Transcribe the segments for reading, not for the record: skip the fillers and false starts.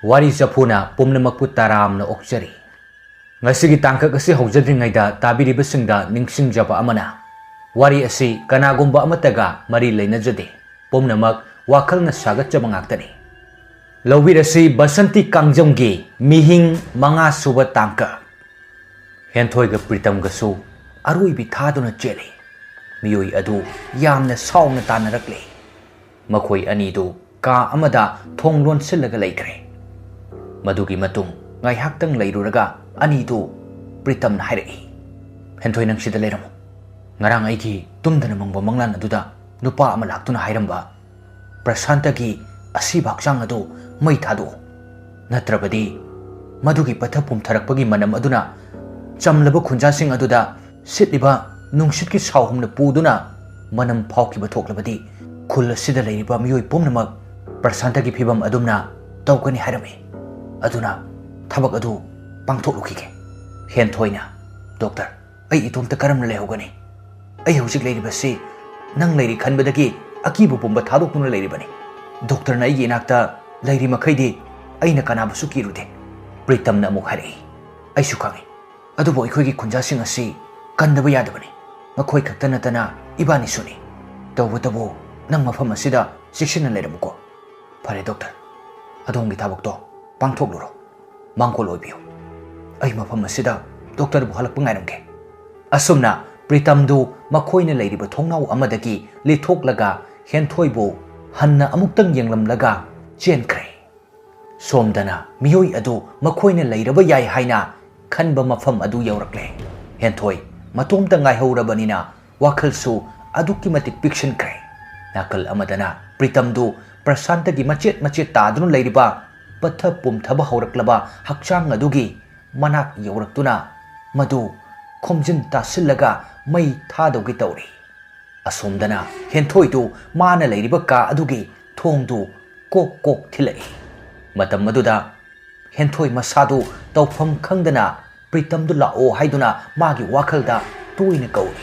ꯋꯥꯔꯤ ꯆꯐꯨꯅ ꯄꯨꯝꯅꯃꯛꯄꯨ ꯇꯔꯥꯝꯅ ꯑꯣꯛꯆꯔꯤ ꯉꯁꯤꯒꯤ ꯇꯥꯡꯀꯛ ꯑꯁꯤ ꯍꯧꯖꯗ꯭ꯔꯤꯉꯩꯗ ꯇꯥꯕꯤꯔꯤꯕꯁꯤꯡꯗ ꯅꯤꯡꯁꯤꯡꯖꯕ ꯑꯃꯅ ꯋꯥꯔꯤ ꯑꯁꯤ ꯀꯅꯥꯒꯨꯝꯕ ꯑꯃꯠꯇꯒ ꯃꯔꯤ ꯂꯩꯅꯖꯗꯦ ꯄꯨꯝꯅꯃꯛ ꯋꯥꯈꯜꯅ ꯁꯥꯒꯠꯆꯕ ꯉꯥꯛꯇꯅꯤ ꯂꯧꯕꯤꯔꯁꯤ ꯕꯁꯟꯇꯤ ꯀꯥꯡꯖꯝꯒꯤ ꯃꯤꯍꯤꯡ 5 ꯁꯨꯕ ꯇꯥꯡꯀꯛ ꯍꯦꯟꯊꯣꯏꯒ ꯄ꯭ꯔꯤꯇꯝꯒꯁꯨ ꯑꯔꯣꯏꯕꯤ ꯊꯥꯗꯨꯅ ꯆꯦꯜꯂꯤ ꯃꯤꯑꯣꯏ ꯑꯗꯨ ꯌꯥꯝꯅ ꯁꯥꯎꯅ ꯇꯥꯟꯅꯔꯛꯂꯤ ꯃꯈꯣꯏ ꯑꯅꯤꯗꯨ ꯀꯥ ꯑꯃꯗ ꯊꯣꯡ ꯂꯣꯟꯁꯤꯜꯂꯒ ꯂꯩꯈ꯭ꯔꯦ ꯃꯗꯨꯒꯤ ꯃꯇꯨꯡ ꯉꯥꯏꯍꯥꯛꯇꯪ ꯂꯩꯔꯨꯔꯒ ꯑꯅꯤꯗꯨ ꯄ꯭ꯔꯤꯇꯝꯅ ꯍꯥꯏꯔꯛꯏ ꯍꯦꯟꯊꯣꯏ ꯅꯪ ꯁꯤꯗ ꯂꯩꯔꯝꯃꯨ ꯉꯔꯥꯡ ꯑꯩꯒꯤ ꯇꯨꯝꯗꯅ ꯃꯪꯕ ꯃꯪꯂꯥꯟ ꯑꯗꯨꯗ ꯅꯨꯄꯥ ꯑꯃ ꯂꯥꯛꯇꯨꯅ ꯍꯥꯏꯔꯝꯕ ꯄ꯭ꯔꯁꯥꯟꯇꯒꯤ ꯑꯁꯤꯕ ꯍꯛꯆꯥꯡ ꯑꯗꯨ ꯃꯩ ꯊꯥꯗꯣꯛꯎ ꯅꯠꯇ꯭ꯔꯕꯗꯤ ꯃꯗꯨꯒꯤ ꯄꯠꯊ ꯄꯨꯝꯊꯔꯛꯄꯒꯤ ꯃꯅꯝ ꯑꯗꯨꯅ ꯆꯝꯂꯕ ꯈꯨꯟꯖꯥꯁꯤꯡ ꯑꯗꯨꯗ ꯁꯤꯠꯂꯤꯕ ꯅꯨꯡꯁꯤꯠꯀꯤ ꯁꯥꯎꯍꯨꯝꯅ ꯄꯨꯗꯨꯅ ꯃꯅꯝ ꯐꯥꯎꯈꯤꯕ ꯊꯣꯛꯂꯕꯗꯤ ꯈꯨꯜ ꯑꯁꯤꯗ ꯂꯩꯔꯤꯕ ꯃꯤꯑꯣꯏ ꯄꯨꯝꯅꯃꯛ ꯄ꯭ꯔꯁꯥꯟꯇꯒꯤ ꯐꯤꯕꯝ ꯑꯗꯨꯝꯅ ꯇꯧꯒꯅꯤ ꯍꯥꯏꯔꯝꯃꯤ ꯑꯗꯨꯅ ꯊꯕꯛ ꯑꯗꯨ ꯄꯥꯡꯊꯣꯛꯂꯨꯈꯤꯒꯦ ꯍꯦꯟꯊꯣꯏꯅ ꯗꯣꯛꯇꯔ ꯑꯩ ꯏꯇꯣꯝꯇ ꯀꯔꯝꯅ ꯂꯩꯍꯧꯒꯅꯤ ꯑꯩ ꯍꯧꯖꯤꯛ ꯂꯩꯔꯤꯕꯁꯤ ꯅꯪ ꯂꯩꯔꯤ ꯈꯟꯕꯗꯒꯤ ꯑꯀꯤꯕ ꯄꯨꯝꯕ ꯊꯥꯗꯣꯛꯇꯨꯅ ꯂꯩꯔꯤꯕꯅꯤ ꯗꯣꯛꯇꯔꯅ ꯑꯩꯒꯤ ꯏꯅꯥꯛꯇ ꯂꯩꯔꯤ ꯃꯈꯩꯗꯤ ꯑꯩꯅ ꯀꯅꯥꯕꯨꯁꯨ ꯀꯤꯔꯨꯗꯦ ꯄ꯭ꯔꯤꯇꯝꯅ ꯑꯃꯨꯛ ꯍꯥꯏꯔꯛꯏ ꯑꯩꯁꯨ ꯈꯪꯏ ꯑꯗꯨꯕꯨ ꯑꯩꯈꯣꯏꯒꯤ ꯈꯨꯟꯖꯥꯁꯤꯡ ꯑꯁꯤ ꯀꯟꯗꯕ ꯌꯥꯗꯕꯅꯤ ꯃꯈꯣꯏ ꯈꯛꯇ ꯅꯠꯇꯅ ꯏꯕꯥꯅꯤꯁꯨꯅꯤ ꯇꯧꯕꯇꯕꯨ ꯅꯪ ꯃꯐꯝ ꯑꯁꯤꯗ ꯆꯦꯛꯁꯤꯟꯅ ꯂꯩꯔꯝꯃꯨꯀꯣ ꯐꯔꯦ ꯗꯣꯛꯇꯔ ꯑꯗꯣꯝꯒꯤ ꯊꯕꯛꯇꯣ ꯄꯥꯡꯊꯣꯛꯂꯨꯔꯣ ꯃꯥꯡꯒꯣꯜ ꯑꯣꯏꯕꯤꯌꯨ ꯑꯩ ꯃꯐꯝ ꯑꯁꯤꯗ ꯗꯣꯛꯇꯔꯕꯨ ꯍꯜꯂꯛꯄ ꯉꯥꯏꯔꯝꯒꯦ ꯑꯁꯨꯝꯅ ꯄ꯭ꯔꯤꯇꯝꯗꯨ ꯃꯈꯣꯏꯅ ꯂꯩꯔꯤꯕ ꯊꯣꯡꯅꯥꯎ ꯑꯃꯗꯒꯤ ꯂꯤꯊꯣꯛꯂꯒ ꯍꯦꯟꯊꯣꯏꯕꯨ ꯍꯟꯅ ꯑꯃꯨꯛꯇꯪ ꯌꯦꯡꯂꯝꯂꯒ ꯆꯦꯟꯈ꯭ꯔꯦ ꯁꯣꯝꯗꯅ ꯃꯤꯑꯣꯏ ꯑꯗꯨ ꯃꯈꯣꯏꯅ ꯂꯩꯔꯕ ꯌꯥꯏ ꯍꯥꯏꯅ ꯈꯟꯕ ꯃꯐꯝ ꯑꯗꯨ ꯌꯧꯔꯛꯂꯦ ꯍꯦꯟꯊꯣꯏ ꯃꯇꯣꯝꯇ ꯉꯥꯏꯍꯧꯔꯕꯅꯤꯅ ꯋꯥꯈꯜꯁꯨ ꯑꯗꯨꯛꯀꯤ ꯃꯇꯤꯛ ꯄꯤꯛꯁꯤꯟꯈ꯭ꯔꯦ ꯅꯥꯀꯜ ꯑꯃꯗꯅ ꯄ꯭ꯔꯤꯇꯝꯗꯨ ꯄ꯭ꯔꯁꯥꯟꯇꯒꯤ ꯃꯆꯦꯠ ꯃꯆꯦꯠ ꯇꯥꯗꯨꯅ ꯂꯩꯔꯤꯕ ꯄꯠꯊ ꯄꯨꯝꯊꯕ ꯍꯧꯔꯛꯂꯕ ꯍꯛꯆꯥꯡ ꯑꯗꯨꯒꯤ ꯃꯅꯥꯛ ꯌꯧꯔꯛꯇꯨꯅ ꯃꯗꯨ ꯈꯣꯝꯖꯤꯟ ꯇꯥꯁꯤꯜꯂꯒ ꯃꯩ ꯊꯥꯗꯧꯒꯤ ꯇꯧꯔꯤ ꯑꯁꯣꯝꯗꯅ ꯍꯦꯟꯊꯣꯏꯗꯨ ꯃꯥꯅ ꯂꯩꯔꯤꯕ ꯀꯥ ꯑꯗꯨꯒꯤ ꯊꯣꯡꯗꯨ ꯀꯣꯛ ꯀꯣꯛ ꯊꯤꯜꯂꯛꯏ ꯃꯇꯝ ꯑꯗꯨꯗ ꯍꯦꯟꯊꯣꯏ ꯃꯁꯥꯗꯨ ꯇꯧꯐꯝ ꯈꯪꯗꯅ ꯄ꯭ꯔꯤꯇꯝꯗꯨ ꯂꯥꯛꯑꯣ ꯍꯥꯏꯗꯨꯅ ꯃꯥꯒꯤ ꯋꯥꯈꯜꯗ ꯇꯣꯏꯅ ꯀꯧꯏ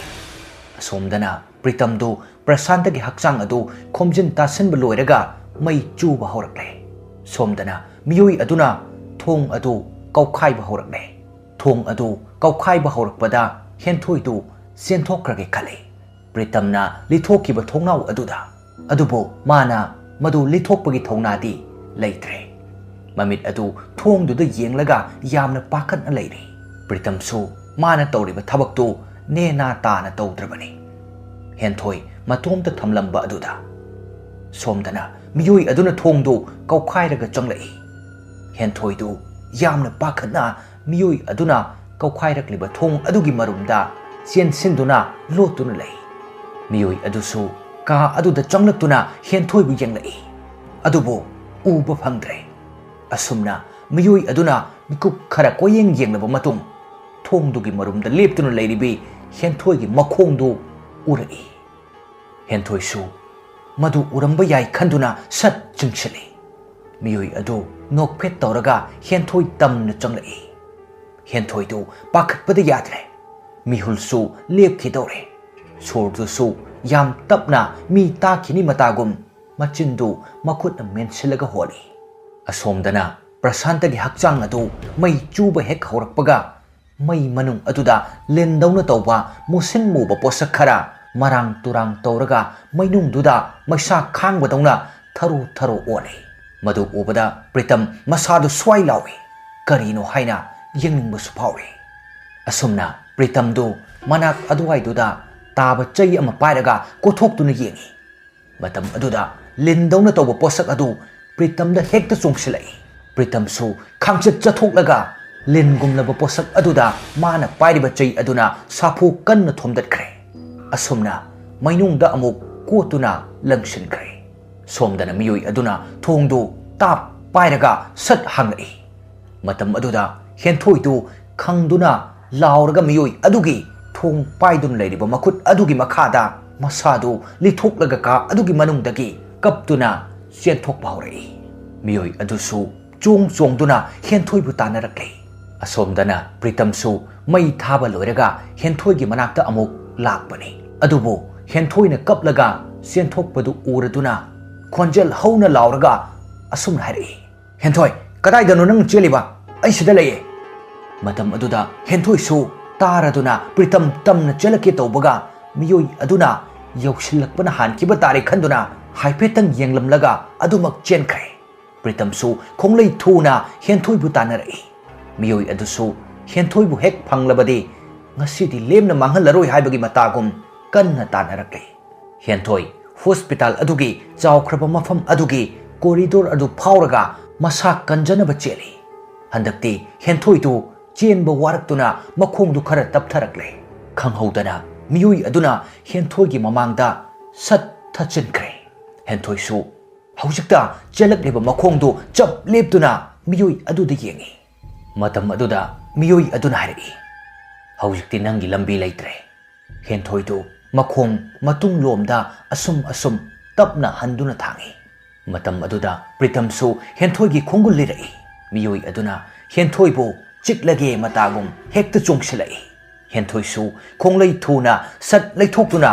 ꯑꯁꯣꯝꯗꯅ ꯄ꯭ꯔꯤꯇꯝꯗꯨ ꯄ꯭ꯔꯁꯥꯟꯇꯒꯤ ꯍꯛꯆꯥꯡ ꯑꯗꯨ ꯈꯣꯝꯖꯤꯟ ꯇꯥꯁꯤꯟꯕ ꯂꯣꯏꯔꯒ ꯃꯩ ꯆꯨꯕ ꯍꯧꯔꯛꯂꯦ ꯁꯣꯝꯗꯅ ꯃꯤꯑꯣꯏ ꯑꯗꯨꯅ ꯊꯣꯡ ꯑꯗꯨ ꯀꯧꯈꯥꯏꯕ ꯍꯧꯔꯛꯂꯦ ꯊꯣꯡ ꯑꯗꯨ ꯀꯧꯈꯥꯏꯕ ꯍꯧꯔꯛꯄꯗ ꯍꯦꯟꯊꯣꯏꯗꯨ ꯆꯦꯟꯊꯣꯛꯈ꯭ꯔꯒꯦ ꯈꯜꯂꯤ ꯄ꯭ꯔꯤꯇꯝꯅ ꯂꯤꯊꯣꯛꯈꯤꯕ ꯊꯣꯡꯅꯥꯎ ꯑꯗꯨꯗ ꯑꯗꯨꯕꯨ ꯃꯥꯅ ꯃꯗꯨ ꯂꯤꯊꯣꯛꯄꯒꯤ ꯊꯧꯅꯥꯗꯤ ꯂꯩꯇ꯭ꯔꯦ ꯃꯃꯤꯠ ꯑꯗꯨ ꯊꯣꯡꯗꯨꯗ ꯌꯦꯡꯂꯒ ꯌꯥꯝꯅ ꯄꯥꯈꯠꯅ ꯂꯩꯔꯤ ꯄ꯭ꯔꯤꯇꯝꯁꯨ ꯃꯥꯅ ꯇꯧꯔꯤꯕ ꯊꯕꯛꯇꯨ ꯅꯦꯅꯥ ꯇꯥꯅ ꯇꯧꯗ꯭ꯔꯕꯅꯤ ꯍꯦꯟꯊꯣꯏ ꯃꯇꯣꯝꯇ ꯊꯝꯂꯝꯕ ꯑꯗꯨꯗ ꯁꯣꯝꯗꯅ ꯃꯤꯑꯣꯏ ꯑꯗꯨꯅ ꯊꯣꯡꯗꯨ ꯀꯧꯈꯥꯏꯔꯒ ꯆꯪꯂꯛꯏ ꯍꯦꯟꯊꯣꯏꯗꯨ ꯌꯥꯝꯅ ꯄꯥꯈꯠꯅ ꯃꯤꯑꯣꯏ ꯑꯗꯨꯅ ꯀꯧꯈꯥꯏꯔꯛꯂꯤꯕ ꯊꯣꯡ ꯑꯗꯨꯒꯤ ꯃꯔꯨꯝꯗ ꯆꯦꯟꯁꯤꯟꯗꯨꯅ ꯂꯣꯠꯇꯨꯅ ꯂꯩ ꯃꯤꯑꯣꯏ ꯑꯗꯨꯁꯨ ꯀꯥ ꯑꯗꯨꯗ ꯆꯪꯂꯛꯇꯨꯅ ꯍꯦꯟꯊꯣꯏꯕꯨ ꯌꯦꯡꯂꯛꯏ ꯑꯗꯨꯕꯨ ꯎꯕ ꯐꯪꯗ꯭ꯔꯦ ꯑꯁꯨꯝꯅ ꯃꯤꯑꯣꯏ ꯑꯗꯨꯅ ꯃꯤꯀꯨꯞ ꯈꯔ ꯀꯣꯌꯦꯡ ꯌꯦꯡꯂꯕ ꯃꯇꯨꯡ ꯊꯣꯡꯗꯨꯒꯤ ꯃꯔꯨꯝꯗ ꯂꯦꯞꯇꯨꯅ ꯂꯩꯔꯤꯕꯤ ꯍꯦꯟꯊꯣꯏꯒꯤ ꯃꯈꯣꯡꯗꯨ ꯎꯔꯛꯏ ꯍꯦꯟꯊꯣꯏꯁꯨ ꯃꯗꯨ ꯎꯔꯝꯕ ꯌꯥꯏ ꯈꯟꯗꯨꯅ ꯁꯠ ꯆꯤꯡꯁꯤꯜꯂꯤ ꯃꯤꯑꯣꯏ ꯑꯗꯨ ꯅꯣꯛꯐꯦꯠ ꯇꯧꯔꯒ ꯍꯦꯟꯊꯣꯏ ꯇꯝꯅ ꯆꯪꯂꯛꯏ ꯍꯦꯟꯊꯣꯏꯗꯨ ꯄꯥꯈꯠꯄꯗ ꯌꯥꯗ꯭ꯔꯦ ꯃꯤꯍꯨꯜꯁꯨ ꯂꯦꯞꯈꯤꯗꯧꯔꯦ ꯁꯣꯔꯗꯨꯁꯨ ꯌꯥꯝ ꯇꯞꯅ ꯃꯤ ꯇꯥꯈꯤꯅꯤ ꯃꯇꯥꯒꯨꯝ ꯃꯆꯤꯟꯗꯨ ꯃꯈꯨꯠꯅ ꯃꯦꯟꯁꯤꯜꯂꯒ ꯍꯣꯜꯂꯤ ꯑꯁꯣꯝꯗꯅ ꯄ꯭ꯔꯁꯥꯟꯇꯒꯤ ꯍꯛꯆꯥꯡ ꯑꯗꯨ ꯃꯩ ꯆꯨꯕ ꯍꯦꯛ ꯍꯧꯔꯛꯄꯒ ꯃꯩ ꯃꯅꯨꯡ ꯑꯗꯨꯗ ꯂꯤꯟꯗꯧꯅ ꯇꯧꯕ ꯃꯨꯁꯤꯟ ꯃꯨꯕ ꯄꯣꯠꯁꯛ ꯈꯔ ꯃꯔꯥꯡ ꯇꯨꯔꯥꯡ ꯇꯧꯔꯒ ꯃꯩꯅꯨꯡꯗꯨꯗ ꯃꯩꯁꯥ ꯈꯥꯡꯕꯗꯧꯅ ꯊꯔꯣ ꯊꯔꯣ ꯑꯣꯜꯂꯤ ꯃꯗꯨ ꯎꯕꯗ ꯄ꯭ꯔꯤꯇꯝ ꯃꯁꯥꯗꯨ ꯁ꯭ꯋꯥꯏ ꯂꯥꯎꯏ ꯀꯔꯤꯅꯣ ꯍꯥꯏꯅ ꯌꯦꯡꯅꯤꯡꯕꯁꯨ ꯐꯥꯎꯏ ꯑꯁꯨꯝꯅ ꯄ꯭ꯔꯤꯇꯝꯗꯨ ꯃꯅꯥꯛ ꯑꯗꯨꯋꯥꯏꯗꯨꯗ ꯇꯥꯕ ꯆꯩ ꯑꯃ ꯄꯥꯏꯔꯒ ꯀꯣꯊꯣꯛꯇꯨꯅ ꯌꯦꯡꯏ ꯃꯇꯝ ꯑꯗꯨꯗ ꯂꯤꯟꯗꯧꯅ ꯇꯧꯕ ꯄꯣꯠꯁꯛ ꯑꯗꯨ ꯄ꯭ꯔꯤꯇꯝꯗ ꯍꯦꯛꯇ ꯆꯣꯡꯁꯤꯜꯂꯛꯏ ꯄ꯭ꯔꯤꯇꯝꯁꯨ ꯈꯥꯡꯆꯠ ꯆꯠꯊꯣꯛꯂꯒ ꯂꯤꯟꯒꯨꯝꯂꯕ ꯄꯣꯠꯁꯛ ꯑꯗꯨꯗ ꯃꯥꯅ ꯄꯥꯏꯔꯤꯕ ꯆꯩ ꯑꯗꯨꯅ ꯁꯥꯐꯨ ꯀꯟꯅ ꯊꯣꯝꯗꯠꯈ꯭ꯔꯦ ꯑꯁꯨꯝꯅ ꯃꯩꯅꯨꯡꯗ ꯑꯃꯨꯛ ꯀꯣꯠꯇꯨꯅ ꯂꯪꯁꯤꯟꯈ꯭ꯔꯦ ꯁꯣꯝꯗꯅ ꯃꯤꯑꯣꯏ ꯑꯗꯨꯅ ꯊꯣꯡꯗꯨ ꯇꯥꯞ ꯄꯥꯏꯔꯒ ꯁꯠ ꯍꯥꯡꯂꯛꯏ ꯃꯇꯝ ꯑꯗꯨꯗ ꯍꯦꯟꯊꯣꯏꯗꯨ ꯈꯪꯗꯨꯅ ꯂꯥꯎꯔꯒ ꯃꯤꯑꯣꯏ ꯑꯗꯨꯒꯤ ꯊꯣꯡ ꯄꯥꯏꯗꯨꯅ ꯂꯩꯔꯤꯕ ꯃꯈꯨꯠ ꯑꯗꯨꯒꯤ ꯃꯈꯥꯗ ꯃꯁꯥꯗꯨ ꯂꯤꯊꯣꯛꯂꯒ ꯀꯥ ꯑꯗꯨꯒꯤ ꯃꯅꯨꯡꯗꯒꯤ ꯀꯞꯇꯨꯅ ꯆꯦꯟꯊꯣꯛꯄ ꯍꯧꯔꯛꯏ ꯃꯤꯑꯣꯏ ꯑꯗꯨꯁꯨ ꯆꯣꯡ ꯆꯣꯡꯗꯨꯅ ꯍꯦꯟꯊꯣꯏꯕꯨ ꯇꯥꯟꯅꯔꯛꯂꯤ ꯑꯁꯣꯝꯗꯅ ꯄ꯭ꯔꯤꯇꯝꯁꯨ ꯃꯩ ꯊꯥꯕ ꯂꯣꯏꯔꯒ ꯍꯦꯟꯊꯣꯏꯒꯤ ꯃꯅꯥꯛꯇ ꯑꯃꯨꯛ ꯂꯥꯛꯄꯅꯤ ꯑꯗꯨꯕꯨ ꯍꯦꯟꯊꯣꯏꯅ ꯀꯞꯂꯒ ꯆꯦꯟꯊꯣꯛꯄꯗꯨ ꯎꯔꯗꯨꯅ ꯈꯣꯟꯖꯦꯜ ꯍꯧꯅ ꯂꯥꯎꯔꯒ ꯑꯁꯨꯝꯅ ꯍꯥꯏꯔꯛꯏ ꯍꯦꯟꯊꯣꯏ ꯀꯗꯥꯏꯗꯅꯣ ꯅꯪ ꯆꯦꯜꯂꯤꯕ ꯑꯩ ꯁꯤꯗ ꯂꯩꯌꯦ ꯃꯇꯝ ꯑꯗꯨꯗ ꯍꯦꯟꯊꯣꯏꯁꯨ ꯇꯥꯔꯗꯨꯅ ꯄ꯭ꯔꯤꯇꯝ ꯇꯝꯅ ꯆꯦꯜꯂꯛꯀꯦ ꯇꯧꯕꯒ ꯃꯤꯑꯣꯏ ꯑꯗꯨꯅ ꯌꯧꯁꯤꯜꯂꯛꯄꯅ ꯍꯥꯟꯈꯤꯕ ꯇꯥꯔꯦ ꯈꯟꯗꯨꯅ ꯍꯥꯏꯐꯦꯠꯇꯪ ꯌꯦꯡꯂꯝꯂꯒ ꯑꯗꯨꯃꯛ ꯆꯦꯟꯈ꯭ꯔꯦ ꯄ꯭ꯔꯤꯇꯝꯁꯨ ꯈꯣꯡꯂꯩ ꯊꯨꯅ ꯍꯦꯟꯊꯣꯏꯕꯨ ꯇꯥꯟꯅꯔꯛꯏ ꯃꯤꯑꯣꯏ ꯑꯗꯨꯁꯨ ꯍꯦꯟꯊꯣꯏꯕꯨ ꯍꯦꯛ ꯐꯪꯂꯕꯗꯤ ꯉꯁꯤꯗꯤ ꯂꯦꯝꯅ ꯃꯥꯡꯍꯜꯂꯔꯣꯏ ꯍꯥꯏꯕꯒꯤ ꯃꯇꯥꯒꯨꯝ ꯀꯟꯅ ꯇꯥꯟꯅꯔꯛꯂꯤ ꯍꯦꯟꯊꯣꯏ ꯍꯣꯁꯄꯤꯇꯥꯜ ꯑꯗꯨꯒꯤ ꯆꯥꯎꯈ꯭ꯔꯕ ꯃꯐꯝ ꯑꯗꯨꯒꯤ ꯀꯣꯔꯤꯗꯣꯔ ꯑꯗꯨ ꯐꯥꯎꯔꯒ ꯃꯁꯥ ꯀꯟꯖꯅꯕ ꯆꯦꯜꯂꯤ ꯍꯟꯗꯛꯇꯤ ꯍꯦꯟꯊꯣꯏꯗꯨ ꯆꯦꯟꯕ ꯋꯥꯔꯛꯇꯨꯅ ꯃꯈꯣꯡꯗꯨ ꯈꯔ ꯇꯞꯊꯔꯛꯂꯦ ꯈꯪꯍꯧꯗꯅ ꯃꯤꯑꯣꯏ ꯑꯗꯨꯅ ꯍꯦꯟꯊꯣꯏꯒꯤ ꯃꯃꯥꯡꯗ ꯁꯠ ꯊꯆꯤꯟꯈ꯭ꯔꯦ ꯍꯦꯟꯊꯣꯏꯁꯨ ꯍꯧꯖꯤꯛꯇ ꯆꯦꯜꯂꯛꯂꯤꯕ ꯃꯈꯣꯡꯗꯨ ꯆꯞ ꯂꯦꯞꯇꯨꯅ ꯃꯤꯑꯣꯏ ꯑꯗꯨꯗ ꯌꯦꯡꯉꯤ ꯃꯇꯝ ꯑꯗꯨꯗ ꯃꯤꯑꯣꯏ ꯑꯗꯨꯅ ꯍꯥꯏꯔꯛꯏ ꯍꯧꯖꯤꯛꯇꯤ ꯅꯪꯒꯤ ꯂꯝꯕꯤ ꯂꯩꯇ꯭ꯔꯦ ꯍꯦꯟꯊꯣꯏꯗꯨ ꯃꯈꯣꯡ ꯃꯇꯨꯡꯂꯣꯝꯗ ꯑꯁꯨꯝ ꯇꯞꯅ ꯍꯟꯗꯨꯅ ꯊꯥꯡꯉꯤ ꯃꯇꯝ ꯑꯗꯨꯗ ꯄ꯭ꯔꯤꯇꯝꯁꯨ ꯍꯦꯟꯊꯣꯏꯒꯤ ꯈꯣꯡꯒꯨꯜ ꯂꯤꯔꯛꯏ ꯃꯤꯑꯣꯏ ꯑꯗꯨꯅ ꯍꯦꯟꯊꯣꯏꯕꯨ ꯆꯤꯛꯂꯒꯦ ꯃꯇꯥꯒꯨꯝ ꯍꯦꯛꯇ ꯆꯣꯡꯁꯤꯜꯂꯛꯏ ꯍꯦꯟꯊꯣꯏꯁꯨ ꯈꯣꯡꯂꯩ ꯊꯨꯅ ꯁꯠ ꯂꯩꯊꯣꯛꯇꯨꯅ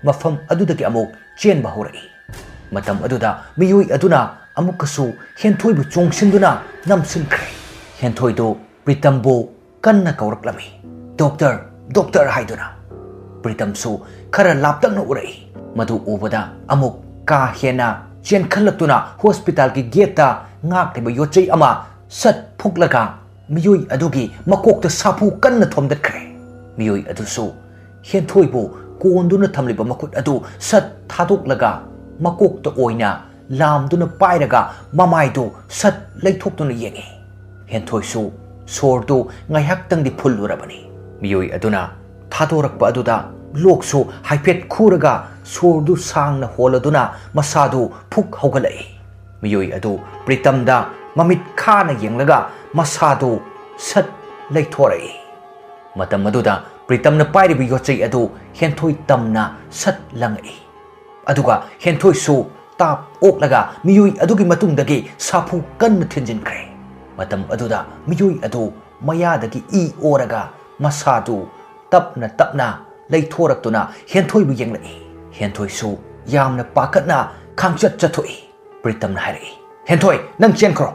ꯃꯐꯝ ꯑꯗꯨꯗꯒꯤ ꯑꯃꯨꯛ ꯆꯦꯟꯕ ꯍꯧꯔꯛꯏ ꯃꯇꯝ ꯑꯗꯨꯗ ꯃꯤꯑꯣꯏ ꯑꯗꯨꯅ ꯑꯃꯨꯛꯀꯁꯨ ꯍꯦꯟꯊꯣꯏꯕꯨ ꯆꯣꯡꯁꯤꯟꯗꯨꯅ ꯅꯝꯁꯤꯟꯈ꯭ꯔꯦ ꯍꯦꯟꯊꯣꯏꯗꯨ ꯄ꯭ꯔꯤꯇꯝꯕꯨ ꯀꯟꯅ ꯀꯧꯔꯛꯂꯝꯃꯤ ꯗꯣꯛꯇꯔ ꯗꯣꯛꯇꯔ ꯍꯥꯏꯗꯨꯅ ꯄ꯭ꯔꯤꯇꯝꯁꯨ ꯈꯔ ꯂꯥꯞꯇꯛꯅ ꯎꯔꯛꯏ ꯃꯗꯨ ꯎꯕꯗ ꯑꯃꯨꯛ ꯀꯥ ꯍꯦꯟꯅ ꯆꯦꯟꯈꯠꯂꯛꯇꯨꯅ ꯍꯣꯁꯄꯤꯇꯥꯜꯒꯤ ꯒꯦꯠꯇ ꯉꯥꯛꯂꯤꯕ ꯌꯣꯠꯆꯩ ꯑꯃ ꯁꯠ ꯐꯨꯛꯂꯒ ꯃꯤꯑꯣꯏ ꯑꯗꯨꯒꯤ ꯃꯀꯣꯛꯇ ꯁꯥꯐꯨ ꯀꯟꯅ ꯊꯣꯝꯗꯠꯈ꯭ꯔꯦ ꯃꯤꯑꯣꯏ ꯑꯗꯨꯁꯨ ꯍꯦꯟꯊꯣꯏꯕꯨ ꯀꯣꯟꯗꯨꯅ ꯊꯝꯂꯤꯕ ꯃꯈꯨꯠ ꯑꯗꯨ ꯁꯠ ꯊꯥꯗꯣꯛꯂꯒ ꯃꯀꯣꯛꯇ ꯑꯣꯏꯅ ꯂꯥꯝꯗꯨꯅ ꯄꯥꯏꯔꯒ ꯃꯃꯥꯏꯗꯨ ꯁꯠ ꯂꯩꯊꯣꯛꯇꯨꯅ ꯌꯦꯡꯉꯤ ꯍꯦꯟꯊꯣꯏꯁꯨ ꯁꯣꯔꯗꯨ ꯉꯥꯏꯍꯥꯛꯇꯪꯗꯤ ꯐꯨꯜꯂꯨꯔꯕꯅꯤ ꯃꯤꯑꯣꯏ ꯑꯗꯨꯅ ꯊꯥꯗꯣꯔꯛꯄ ꯑꯗꯨꯗ ꯂꯣꯛꯁꯨ ꯍꯥꯏꯐꯦꯠ ꯈꯨꯔꯒ ꯁꯣꯔꯗꯨ ꯁꯥꯡꯅ ꯍꯣꯜꯂꯗꯨꯅ ꯃꯁꯥꯗꯨ ꯐꯨꯛ ꯍꯧꯒꯠꯂꯛꯏ ꯃꯤꯑꯣꯏ ꯑꯗꯨ ꯄ꯭ꯔꯤꯇꯝꯗ ꯃꯃꯤꯠ ꯈꯥꯅ ꯌꯦꯡꯂꯒ ꯃꯁꯥꯗꯨ ꯁꯠ ꯂꯩꯊꯣꯔꯛꯏ ꯃꯇꯝ ꯑꯗꯨꯗ ꯄ꯭ꯔꯤꯇꯝꯅ ꯄꯥꯏꯔꯤꯕ ꯌꯣꯠꯆꯩ ꯑꯗꯨ ꯍꯦꯟꯊꯣꯏ ꯇꯝꯅ ꯁꯠ ꯂꯪꯉꯛꯏ ꯑꯗꯨꯒ ꯍꯦꯟꯊꯣꯏꯁꯨ ꯇꯥꯞ ꯑꯣꯛꯂꯒ ꯃꯤꯑꯣꯏ ꯑꯗꯨꯒꯤ ꯃꯇꯨꯡꯗꯒꯤ ꯁꯥꯐꯨ ꯀꯟꯅ ꯊꯤꯟꯖꯤꯟꯈ꯭ꯔꯦ ꯃꯇꯝ ꯑꯗꯨꯗ ꯃꯤꯑꯣꯏ ꯑꯗꯨ ꯃꯌꯥꯗꯒꯤ ꯏ ꯑꯣꯔꯒ ꯃꯁꯥꯗꯨ ꯇꯞꯅ ꯂꯩꯊꯣꯔꯛꯇꯨꯅ ꯍꯦꯟꯊꯣꯏꯕꯨ ꯌꯦꯡꯂꯛꯏ ꯍꯦꯟꯊꯣꯏꯁꯨ ꯌꯥꯝꯅ ꯄꯥꯈꯠꯅ ꯈꯥꯡꯆꯠ ꯆꯠꯊꯣꯛꯏ ꯄ꯭ꯔꯤꯇꯝꯅ ꯍꯥꯏꯔꯛꯏ ꯍꯦꯟꯊꯣꯏ ꯅꯪ ꯆꯦꯟꯈ꯭ꯔꯣ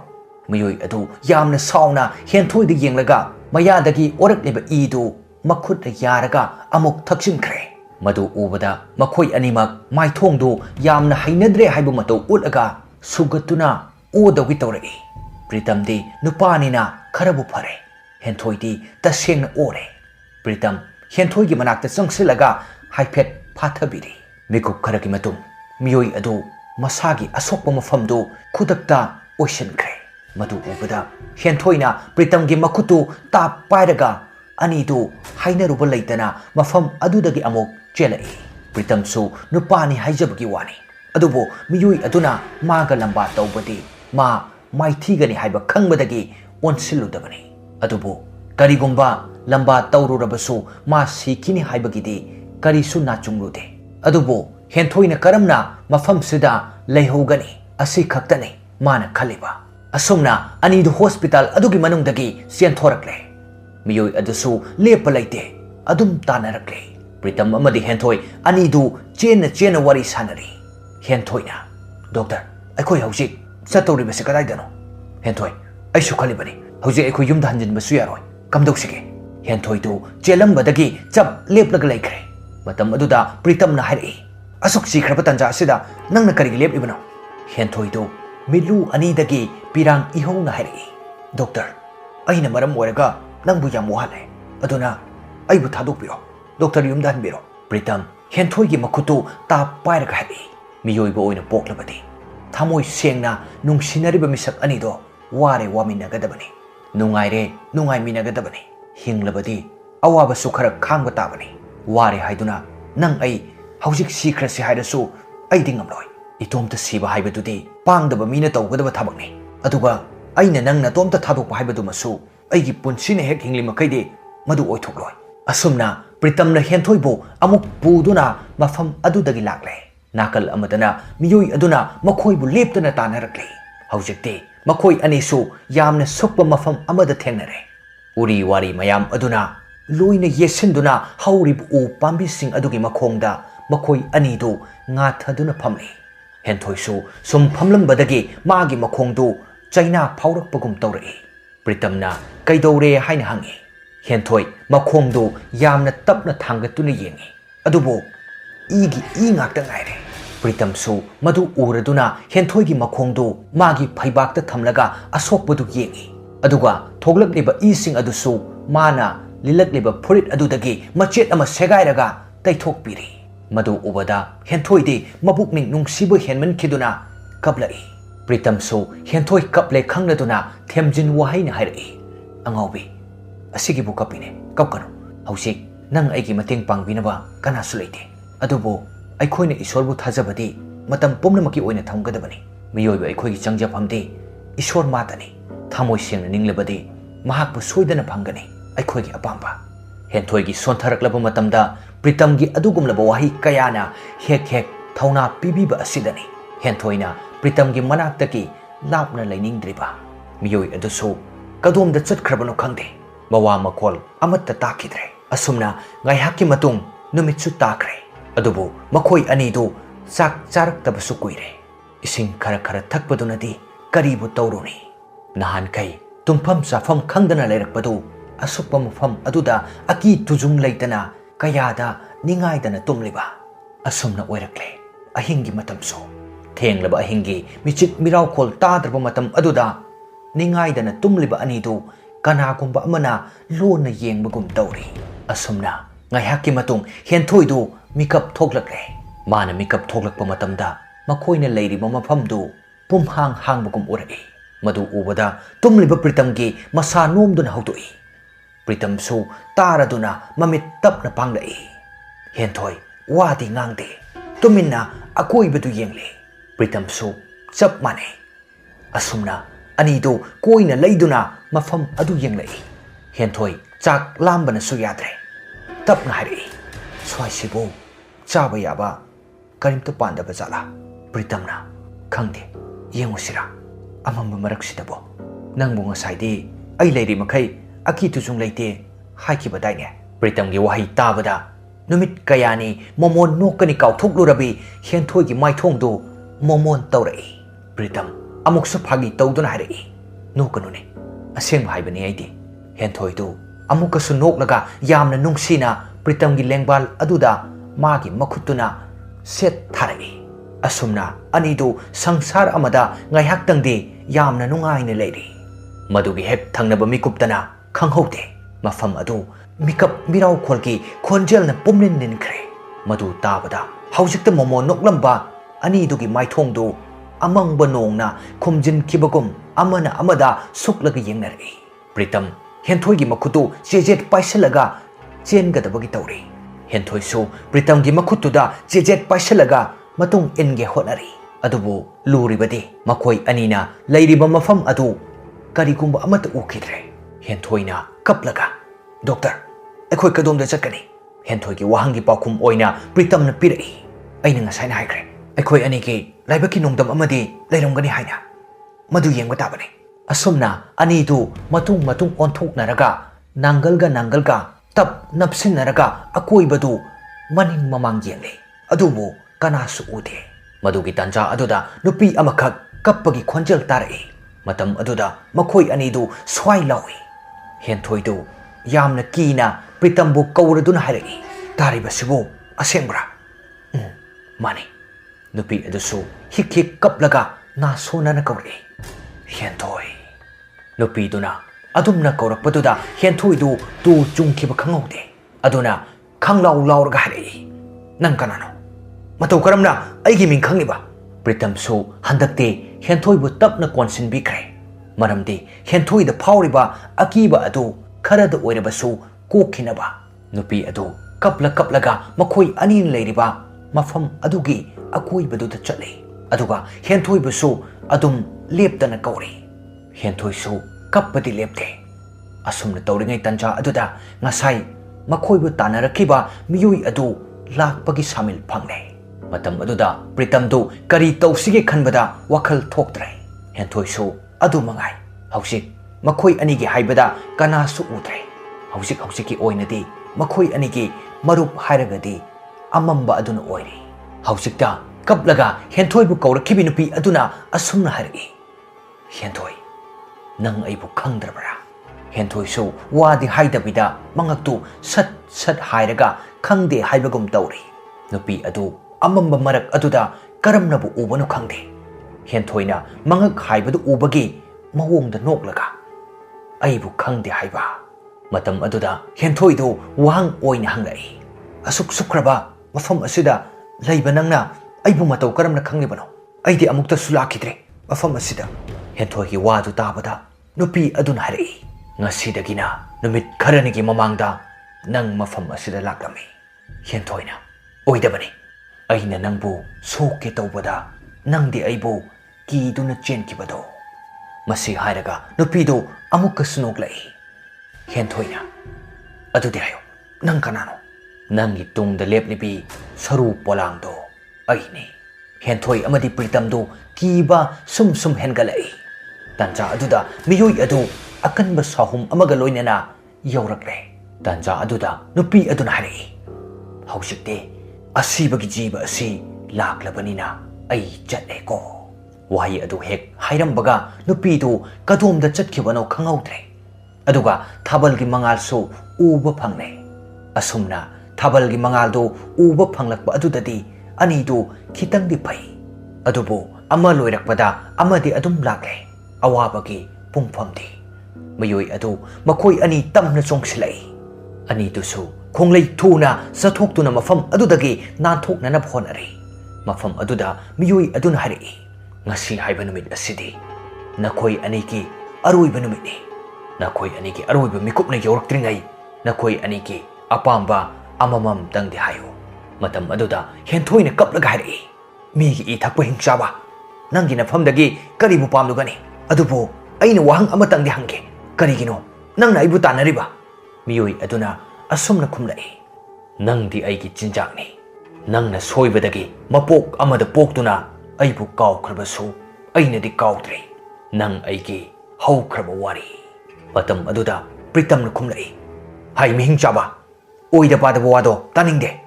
ꯃꯤꯑꯣꯏ ꯑꯗꯨ ꯌꯥꯝꯅ ꯁꯥꯎꯅ ꯍꯦꯟꯊꯣꯏꯗ ꯌꯦꯡꯂꯒ ꯃꯌꯥꯗꯒꯤ ꯑꯣꯔꯛꯂꯤꯕ ꯏꯗꯨ ꯃꯈꯨꯠꯅ ꯌꯥꯔꯒ ꯑꯃꯨꯛ ꯊꯛꯆꯤꯟꯈ꯭ꯔꯦ ꯃꯗꯨ ꯎꯕꯗ ꯃꯈꯣꯏ ꯑꯅꯤꯃꯛ ꯃꯥꯏꯊꯣꯡꯗꯨ ꯌꯥꯝꯅ ꯍꯩꯅꯗ꯭ꯔꯦ ꯍꯥꯏꯕ ꯃꯇꯧ ꯎꯠꯂꯒ ꯁꯨꯒꯠꯇꯨꯅ ꯑꯣꯗꯧꯒꯤ ꯇꯧꯔꯛꯏ ꯄ꯭ꯔꯤꯇꯝꯗꯤ ꯅꯨꯄꯥꯅꯤꯅ ꯈꯔꯕꯨ ꯐꯔꯦ ꯍꯦꯟꯊꯣꯏꯗꯤ ꯇꯁꯦꯡꯅ ꯑꯣꯔꯦ ꯄ꯭ꯔꯤꯇꯝ ꯍꯦꯟꯊꯣꯏꯒꯤ ꯃꯅꯥꯛꯇ ꯆꯪꯁꯤꯜꯂꯒ ꯍꯥꯏꯐꯦꯠ ꯐꯥꯊꯕꯤꯔꯤ ꯃꯤꯀꯨꯞ ꯈꯔꯒꯤ ꯃꯇꯨꯡ ꯃꯤꯑꯣꯏ ꯑꯗꯨ ꯃꯁꯥꯒꯤ ꯑꯁꯣꯛꯄ ꯃꯐꯝꯗꯨ ꯈꯨꯗꯛꯇ ꯑꯣꯏꯁꯤꯟꯈ꯭ꯔꯦ ꯃꯗꯨ ꯎꯕꯗ ꯍꯦꯟꯊꯣꯏꯅ ꯄ꯭ꯔꯤꯇꯝꯒꯤ ꯃꯈꯨꯠꯇꯨ ꯇꯥꯞ ꯄꯥꯏꯔꯒ ꯑꯅꯤꯗꯨ ꯍꯥꯏꯅꯔꯨꯕ ꯂꯩꯇꯅ ꯃꯐꯝ ꯑꯗꯨꯗꯒꯤ ꯑꯃꯨꯛ ꯆꯦꯜꯂꯛꯏ ꯄ꯭ꯔꯤꯇꯝꯁꯨ ꯅꯨꯄꯥꯅꯤ ꯍꯥꯏꯖꯕꯒꯤ ꯋꯥꯅꯤ ꯑꯗꯨꯕꯨ ꯃꯤꯑꯣꯏ ꯑꯗꯨꯅ ꯃꯥꯒ ꯂꯝꯕꯥ ꯇꯧꯕꯗꯤ ꯃꯥ ꯃꯥꯏꯊꯤꯒꯅꯤ ꯍꯥꯏꯕ ꯈꯪꯕꯗꯒꯤ ꯑꯣꯟꯁꯤꯜꯂꯨꯗꯕꯅꯤ ꯑꯗꯨꯕꯨ ꯀꯔꯤꯒꯨꯝꯕ ꯂꯝꯕꯥ ꯇꯧꯔꯨꯔꯕꯁꯨ ꯃꯥ ꯁꯤꯈꯤꯅꯤ ꯍꯥꯏꯕꯒꯤꯗꯤ ꯀꯔꯤꯁꯨ ꯅꯥꯆꯨꯡꯂꯨꯗꯦ ꯑꯗꯨꯕꯨ ꯍꯦꯟꯊꯣꯏꯅ ꯀꯔꯝꯅ ꯃꯐꯝꯁꯤꯗ ꯂꯩꯍꯧꯒꯅꯤ ꯑꯁꯤ ꯈꯛꯇꯅꯤ ꯃꯥꯅ ꯈꯜꯂꯤꯕ ꯑꯁꯨꯝꯅ ꯑꯅꯤꯗꯨ ꯍꯣꯁꯄꯤꯇꯥꯜ ꯑꯗꯨꯒꯤ ꯃꯅꯨꯡꯗꯒꯤ ꯆꯦꯟꯊꯣꯔꯛꯂꯦ ꯃꯤꯑꯣꯏ ꯑꯗꯨꯁꯨ ꯂꯦꯞꯄ ꯂꯩꯇꯦ ꯑꯗꯨꯝ ꯇꯥꯟꯅꯔꯛꯂꯦ ꯄ꯭ꯔꯤꯇꯝ ꯑꯃꯗꯤ ꯍꯦꯟꯊꯣꯏ ꯑꯅꯤꯗꯨ ꯆꯦꯟꯅ ꯋꯥꯔꯤ ꯁꯥꯟꯅꯔꯤ ꯍꯦꯟꯊꯣꯏꯅ ꯗꯣꯛꯇꯔ ꯑꯩꯈꯣꯏ ꯍꯧꯖꯤꯛ ꯆꯠꯇꯧꯔꯤꯕꯁꯤ ꯀꯗꯥꯏꯗꯅꯣ ꯍꯦꯟꯊꯣꯏ ꯑꯩꯁꯨ ꯈꯜꯂꯤꯕꯅꯤ ꯍꯧꯖꯤꯛ ꯑꯩꯈꯣꯏ ꯌꯨꯝꯗ ꯍꯟꯖꯤꯟꯕꯁꯨ ꯌꯥꯔꯣꯏ ꯀꯝꯗꯧꯁꯤꯒꯦ ꯍꯦꯟꯊꯣꯏꯗꯨ ꯆꯦꯜꯂꯝꯕꯗꯒꯤ ꯆꯞ ꯂꯦꯞꯂꯒ ꯂꯩꯈ꯭ꯔꯦ ꯃꯇꯝ ꯑꯗꯨꯗ ꯄ꯭ꯔꯤꯇꯝꯅ ꯍꯥꯏꯔꯛꯏ ꯑꯁꯨꯛ ꯁꯤꯈ꯭ꯔꯕ ꯇꯟꯖꯥ ꯑꯁꯤꯗ ꯅꯪꯅ ꯀꯔꯤꯒꯤ ꯂꯦꯞꯂꯤꯕꯅꯣ ꯍꯦꯟꯊꯣꯏꯗꯨ ꯃꯤꯠꯂꯨ ꯑꯅꯤꯗꯒꯤ ꯄꯤꯔꯥꯡ ꯏꯍꯧꯅ ꯍꯥꯏꯔꯛꯏ ꯗꯣꯛꯇꯔ ꯑꯩꯅ ꯃꯔꯝ ꯑꯣꯏꯔꯒ ꯅꯪꯕꯨ ꯌꯥꯝ ꯋꯥꯍꯜꯂꯦ ꯑꯗꯨꯅ ꯑꯩꯕꯨ ꯊꯥꯗꯣꯛꯄꯤꯔꯣ ꯗꯣꯛꯇꯔ ꯌꯨꯝꯗ ꯍꯟꯕꯤꯔꯣ ꯄ꯭ꯔꯤꯇꯝ ꯍꯦꯟꯊꯣꯏꯒꯤ ꯃꯈꯨꯠꯇꯨ ꯇꯥꯞ ꯄꯥꯏꯔꯒ ꯍꯥꯏꯔꯛꯏ ꯃꯤꯑꯣꯏꯕ ꯑꯣꯏꯅ ꯄꯣꯛꯂꯕꯗꯤ ꯊꯃꯣꯏ ꯁꯦꯡꯅ ꯅꯨꯡꯁꯤꯅꯔꯤꯕ ꯃꯤꯁꯛ ꯑꯅꯤꯗꯣ ꯋꯥꯔꯦ ꯋꯥꯃꯤꯟꯅꯒꯗꯕꯅꯤ ꯅꯨꯡꯉꯥꯏꯔꯦ ꯅꯨꯡꯉꯥꯏꯃꯤꯟꯅꯒꯗꯕꯅꯤ ꯍꯤꯡꯂꯕꯗꯤ ꯑꯋꯥꯕꯁꯨ ꯈꯔ ꯈꯥꯡꯕ ꯇꯥꯕꯅꯤ ꯋꯥꯔꯦ ꯍꯥꯏꯗꯨꯅ ꯅꯪ ꯑꯩ ꯍꯧꯖꯤꯛ ꯁꯤꯈ꯭ꯔꯁꯤ ꯍꯥꯏꯔꯁꯨ ꯑꯩꯗꯤ ꯉꯝꯂꯣꯏ ꯏꯇꯣꯝꯇ ꯁꯤꯕ ꯍꯥꯏꯕꯗꯨꯗꯤ ꯄꯥꯡꯗꯕ ꯃꯤꯅ ꯇꯧꯒꯗꯕ ꯊꯕꯛꯅꯤ ꯑꯗꯨꯒ ꯑꯩꯅ ꯅꯪ ꯅꯇꯣꯝꯇ ꯊꯥꯗꯣꯛꯄ ꯍꯥꯏꯕꯗꯨꯃꯁꯨ ꯑꯩꯒꯤ ꯄꯨꯟꯁꯤꯅ ꯍꯦꯛ ꯍꯤꯡꯂꯤ ꯃꯈꯩꯗꯤ ꯃꯗꯨ ꯑꯣꯏꯊꯣꯛꯂꯣꯏ ꯑꯁꯨꯝꯅ ꯄ꯭ꯔꯤꯇꯝꯅ ꯍꯦꯟꯊꯣꯏꯕꯨ ꯑꯃꯨꯛ ꯄꯨꯗꯨꯅ ꯃꯐꯝ ꯑꯗꯨꯗꯒꯤ ꯂꯥꯛꯂꯦ ꯅꯥꯀꯜ ꯑꯃꯗꯅ ꯃꯤꯑꯣꯏ ꯑꯗꯨꯅ ꯃꯈꯣꯏꯕꯨ ꯂꯦꯞꯇꯅ ꯇꯥꯟꯅꯔꯛꯂꯤ ꯍꯧꯖꯤꯛꯇꯤ ꯃꯈꯣꯏ ꯑꯅꯤꯁꯨ ꯌꯥꯝꯅ ꯁꯨꯛꯄ ꯃꯐꯝ ꯑꯃꯗ ꯊꯦꯡꯅꯔꯦ ꯎꯔꯤ ꯋꯥꯔꯤ ꯃꯌꯥꯝ ꯑꯗꯨꯅ ꯂꯣꯏꯅ ꯌꯦꯠꯁꯤꯟꯗꯨꯅ ꯍꯧꯔꯤꯕ ꯎ ꯄꯥꯝꯕꯤꯁꯤꯡ ꯑꯗꯨꯒꯤ ꯃꯈꯣꯡꯗ ꯃꯈꯣꯏ ꯑꯅꯤꯗꯨ ꯉꯥꯊꯗꯨꯅ ꯐꯝꯂꯤ ꯍꯦꯟꯊꯣꯏꯁꯨ ꯁꯨꯝ ꯐꯝꯂꯝꯕꯗꯒꯤ ꯃꯥꯒꯤ ꯃꯈꯣꯡꯗꯨ China Paurakpagum Tori. Pritamna, Kaidore Hain Hangi. Henthoi, Makongdo, Yamna Tapna Tangatuni Yengi. Adubo, Igi Ingaktangaire. Pritam so, Madu Uraduna, Hentoigi Makongdo, Magi Paibakta Tamlaga, Asokbadu Yengi. Aduga, Toglak Liba Ising Adusu, Mana, Lilat Liba Purit Adudagi, Machet Ama Segairaga, They talk piri. Madu Ubada, Hentoidi, Mabukning Nung Sibu Henman Kiduna, Kablai. Pritam so, Hentoi Kaple Kangladuna, Temjin Wahain Hari. Angobi, Asigi Bukapine, Kaukano, Hausik, Nang Aiki Mating Pang Vinaba, Kanasulate. Adubo, I coin Isorbu Tazabadi, Matam Pumnamaki Wina Tangadabani, Mio Koi Changja Pamdi, Isor Matani, Tamoisian and Inglebadi, Mahapu Sweden Pangani, I koi Apamba. Hentoigi Sontarak Labamatamda, Pritamgi Adugum Labawahi Kayana, Hek, Tauna Bibiba Asidani, Hentoina, Pritamgi Manaktaki, Lapna Lining Driba, Mio Aduso, Kadum the Chut Krabano Kangde, Bawa Makol, Amata Takidre, Asumna, Gayhaki Matung, Numitsu Takre, Adubo, Makoi Anido, Sak Charak Tabasukuire, Ising Karakara Takpadunadi, Karibu Tauruni, Nahan Kai, Tumpam Safam Kangdana Lerakpadu, Asupam Fam Aduda, Aki Tuzum Laitana, Kayada, Ningaidana Tumliba, Asumna Werakle, Ahingi Matamso, Teng Laba Ahingi, Michit Mirau Kol Tadramatam Aduda, Ningaidana Tumliba Anidu, Kanakumba Amana, Lona Yeng Bagum Tauri, Asumna, Ngayhaki Matung, Hentoidu, Mikap Toglakle, Mana Mikap Toglak Pamatamda, Makoina Lady Mama Pamdu, Pumhang Hang Bagum Urai, Madu Ubada, Tumliba Pritamgi, Masa Nom Dun Hautui. Pritam so, Taraduna, Mamit Tap na Panglai. Hentoi, Wadi Ngangde, Tumina, Akoi Bedu Yengle. Pritam so, Chap Mane. Asumna, Anido, Koina Laiduna, Mafam Adu Yengle. Hentoi, Chak Lambana Suyadre. Tap na Hari. Swasibo, Chabayaba, Karim to Panda Bazala. Pritamna, Kangde, Yengusira, Amamba Maraksitabo. Nangbunga Saidi, Ay Lady Makai. Aki Tuzung Laite, Haki Badine, Pritamgi Wahi Tabada, Numit Kayani, Momon Nokani Kau Tuglurabi, Hentoigi Maitongdo, Momon Taurei, Pritam, Amuksupagi Taudunari, Nokanune, a same Hibani Adi, Hentoidu, Amukasu Noklaga, Yamna Nungsina, Pritamgi Lengbal Aduda, Magi Makutuna, Set Tari, Asumna, Anidu, Sangsar Amada, Ngayaktangdi, Yamna Nungaine Lady, Madugi Hep Tangnaba Mikuptana. Kanghote, Mafam Adu, Mikap Mirau Kolki, Konjel na Pumlin Ninkre, Madu Tabada, Hausik the Momo Noklamba, Anidugi Maitongdo, Amang Banong na, Kumjin Kibagum, Amana Amada, Suklaga Yenari. Pritam, Hentoigi Makutu, Jejet Paiselaga, Jenga the Bagitauri. Hentoi so, Pritam Gimakutuda, Jejet Paiselaga, Matung Enge Honari. Adubu, Luribadi, Makoi Anina, Lady Bamafam Adu, Karikumba Amata Ukidre. Hentoina, Kaplaga, Doctor, a quick Kadum the Zakani, Hentogi Wahangi Pakum Oina, Pritam na Piri, Aina Sign Higre, a koi Aniki, Libakinum dam Amadi, Lerongani Haina, Madu Yang Watabani, Asumna, Anidu, Matung Ontok Naraga, Nangalga, Tap Napsin Naraga, Akoi Badu, Maning Mamang Yele, Adubu, Kanasu Ude, Madugi Tanja Aduda, Nupi Amakak, Kapagi Konjel Tari, Matam Aduda, Makoi Anidu, Swai Lawi. Hentoidu, Yamna Kina, Pritambu Kauradun Hari, Taribasibu, Asembra. Money. Nupi Adusu, Hiki Kaplaga, Nasuna Nakori. Hentoi. Nupi Duna, Adumna Korapaduda, Hentoidu, Tu Junkiba Kangode. Aduna, Kanglau Laurgari. Nankanano. Matokaramna, I give in Kangiba. Pritam so, Handakte, Hentoibu Tapna Konsin Bikre. Maramdi, Hentoi the Pauriba, Akiba Adu, Karada Oirabasu, Kokinaba, Nupi Adu, Kaplaga, Makoi Anin Ladyba, Mafam Adugi, Akoi Badu the Chale, Aduga, Hentoi Busu, Adum, Leptana Kauri, Hentoi so, Kapati Lepte, Asum the Tauringa Tanja Aduda, Nasai, Makoi Butana Rakiba, Miyui Adu, Lak Pagi Samil Pangne, Matam Aduda, Pritamdu, Kari Tausige Kanbada, Wakal Toktre, Hentoi so, Adu Mangai, Hausik, Makoi Anigi Haibada, Kanasu Utre, Hausiki Oinadi, Makoi Anigi, Marup Hairagadi, Amamba Aduna Oiri, Hausikta, Kaplaga, Hentoi Bukora Kibinupi Aduna, Asumna Hari, Hentoi. Nang ay bukang drabara. Hentoy so, wadi haidabida, mangaktu sat hairaga, kangde haibagum tauri. Nupi adu, amamba marak aduda, karam nabu ubanu kangde. Hentoy na, mangak haibadu ubagi, mawong da noklaga. Ay bukang de haiba. Matam aduda, hentoy do, wang oy na hanglay. Asuk sukraba, mafam asida, layba nang na, ay bumataw karam na kanglibano. Ay di amukta sulakidre, mafam asida. Hentoy ki wadu tabada, nupi adun harai. Ngasidagi na, numit karanigi mamangda, nang mafam asida laklami. Hentoy na, oy dabani. Ay na nangbu, soke tawbada, nang di aybu, kido na chen kibado. Masi hairaga, nupi do, amukka sunoglay. Hentoy na, adu di hayo, nang kanano. Nang itong dalep ni pi, saru polang do, ay ni. Hentoy amadi pritam do, kiba sum hengalay. Tanja aduda, miyoy adu, akan ba sahum amagaloy na na, yawrakle. Tanja aduda, nupi adu na hari. Hausikte, asibagi jiba asi, laklabani na, ay jatle ko. Wahi adu hek, hayrambaga, nupi do, kadom da chatkibano kangawtre. Aduga, tabal ki mangal so, uba pangne. Asumna, tabal ki mangal do, uba panglakba adudadi, ani do, kitang di pay. Adubo, ama loirakpada, ama di adum lakle. Awabagi, pungpam di. Mayoy adu, makoy ani tam na song silay. Ani do so, kung lay tuna, sa tok to na mafam adudagi, nantok na nabhon ari. Mafam aduda, mayoy adun hari. Ngasi haiba numit asidi. Nakoy aniki, aroy ba numit ni. Nakoy aniki aroy ba mikup na yorak tringay. Nakoy aniki apamba amamam dang di hayo. Matam aduda hentoy na kaplag hari. Migi itak pa hingsaba. Nang ginafam dagi karibu pamdo gani. Adupo ay nawahang amatang di hangge. Karigino nang naibutan na riba. Miyoy aduna asum na kumlai. Nang di ay kitsinjak ni. Nang nasoy ba dagi mapok amada pok to na ay bu kaw krabaso ay na di kaw tre. Nang ay ki haw krabawari. Matam aduda pritam na kumlai. Hay mihing chaba. Oy da pada buwado taningde.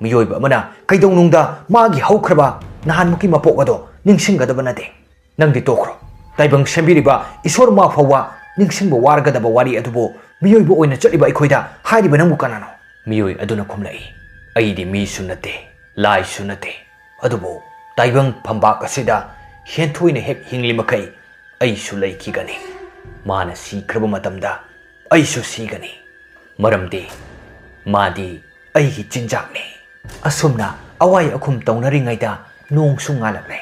Miyoy ba mana kaydong nungda magi hawkraba nahan mo ki mapok ado ningsinggadaba nate. Nang di tokro. Taibang sembiriba isor ma fawa ningsingba wargadaba wari adubo miyoy ba oy na chaliba ikoyda hayriba nang mukanano. Miyoy aduna kumlai. Ay di mi sunate. Lai sunate. Adubo taibang pambak asida hentoy na hek hingli makay ay sulay kigani. Mana si kraba matamda ay susigani. Maramdi, madi ay hitsinjak ni. Asumna away akum taw na ringayda noong sungalak ni.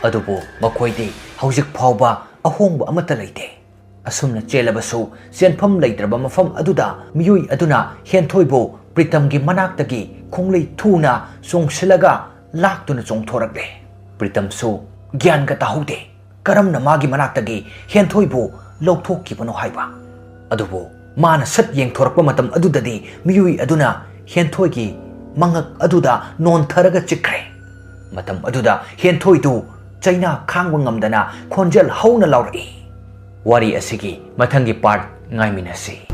Adubo makoy di hausik pawba ahongba amata layte. Asumna chelabaso siyanpam laytraba mafam aduda miyoy aduna hentoybo pritamgi manaktagi konglay tuna song silaga lakto na song thorakle. Pritamso gyan ka tahude karam na magi manaktagi hentoybo logthok kibano haiba. Adubo mana sat yeng thorakpa matam adudadi miyui aduna hentoy ki mangak aduda non tharaga chikre. Matam aduda hentoy tu China khangwa ngamdana khonjel hauna lauri. Wari asigi mathangi part ngai minasi.